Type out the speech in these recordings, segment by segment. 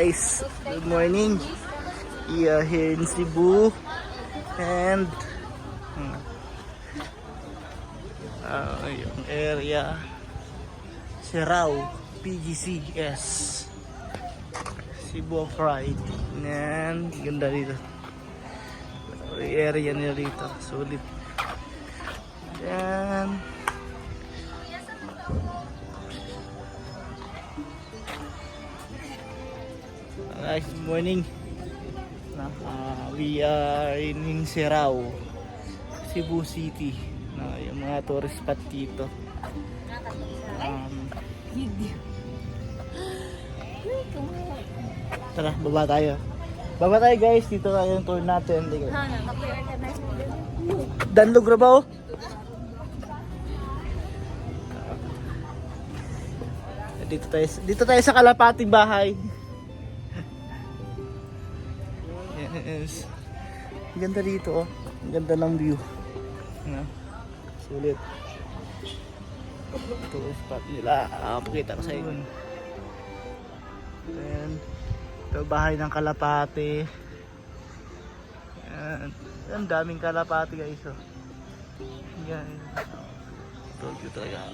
guys, good morning. We are here in Cebu and yung area Serao PGCS Cebu of Ride. And ganda dito. Yung area nila dito, sulit. Yan. Guys, good morning. We are in Serao, Cebu City. Yung mga tourist spot dito. Tara, baba tayo. Baba tayo guys, dito tayo yung tour natin. Danlog Rabaw. Dito tayo sa Kalapating bahay. Yes. Ang ganda dito, oh. Ang ganda ng view. Sulit. Ito spot nila. Pakita ko sa inyo. Then, ito bahay ng kalapate. Yan. Ang daming kalapate guys, oh. Yan. Ito talaga.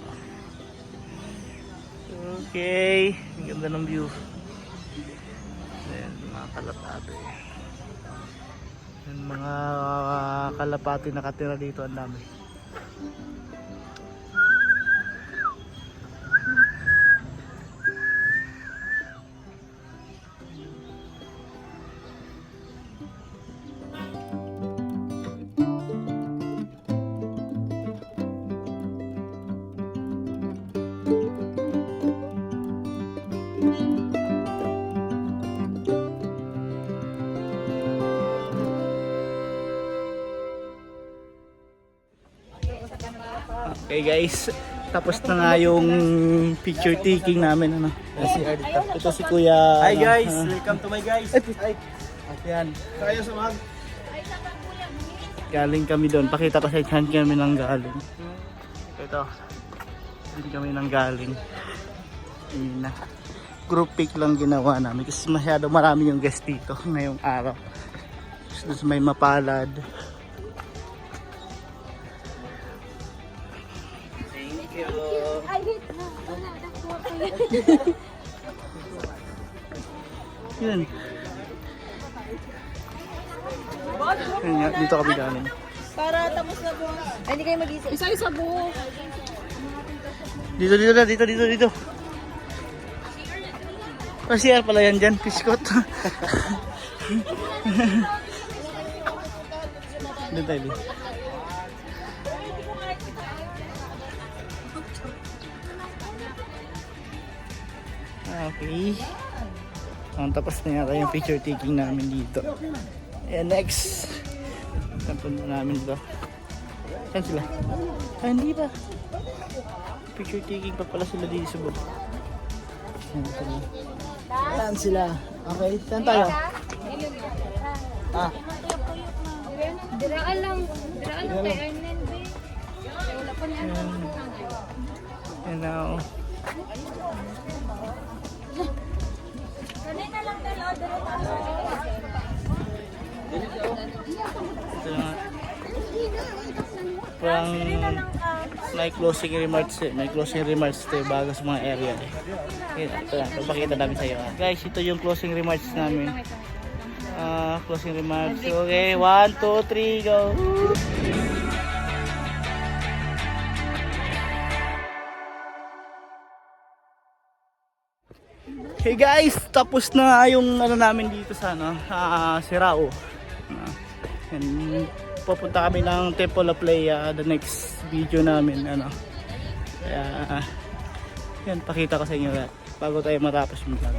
Okay. Ang ganda ng view. Then, mga kalapate. Yung mga kalapati nakatira dito, ang dami. Okay guys, tapos na nga yung picture taking namin, ano. Ito si Kuya. Hi guys, welcome to my guys. Yan. Tayo sa mag. Galing kami doon. Pakita ko sa inyo kami nang galing. Ito. Hindi kami nang galing. Yun na. Group pic lang ginawa namin kasi masyado marami yung guest dito ngayong araw. Tapos may mapalad. Yun. Yun nga, dito kami galing. Para tapos na po. Ay, hindi kayo mag-isa. Isa-isa buo. Dito. CR pala yan dyan, piskot. Doon tayo din. Okay. Tapos na yata yung picture taking namin dito. And next, saan punta namin dito? Saan sila? Hindi pa. Picture taking pa pala sila dito sa baba. Saan sila? Okay, saan tayo? Diraan lang kay Arnen, be. Wala pa niya. And now, Kanina lang tayo, ito na nga. Parang may closing remarks bago sa mga area. Ito na, papakita namin sa iyo. Guys, ito yung closing remarks namin. Closing remarks. Okay, 1, 2, 3, go! Hey guys, tapos na yung ano namin dito sa Serao. And pupunta kami ng Temple of Leia, the next video namin, ano. Kaya yan, pakita ko sa inyo bago tayo matapos yung vlog.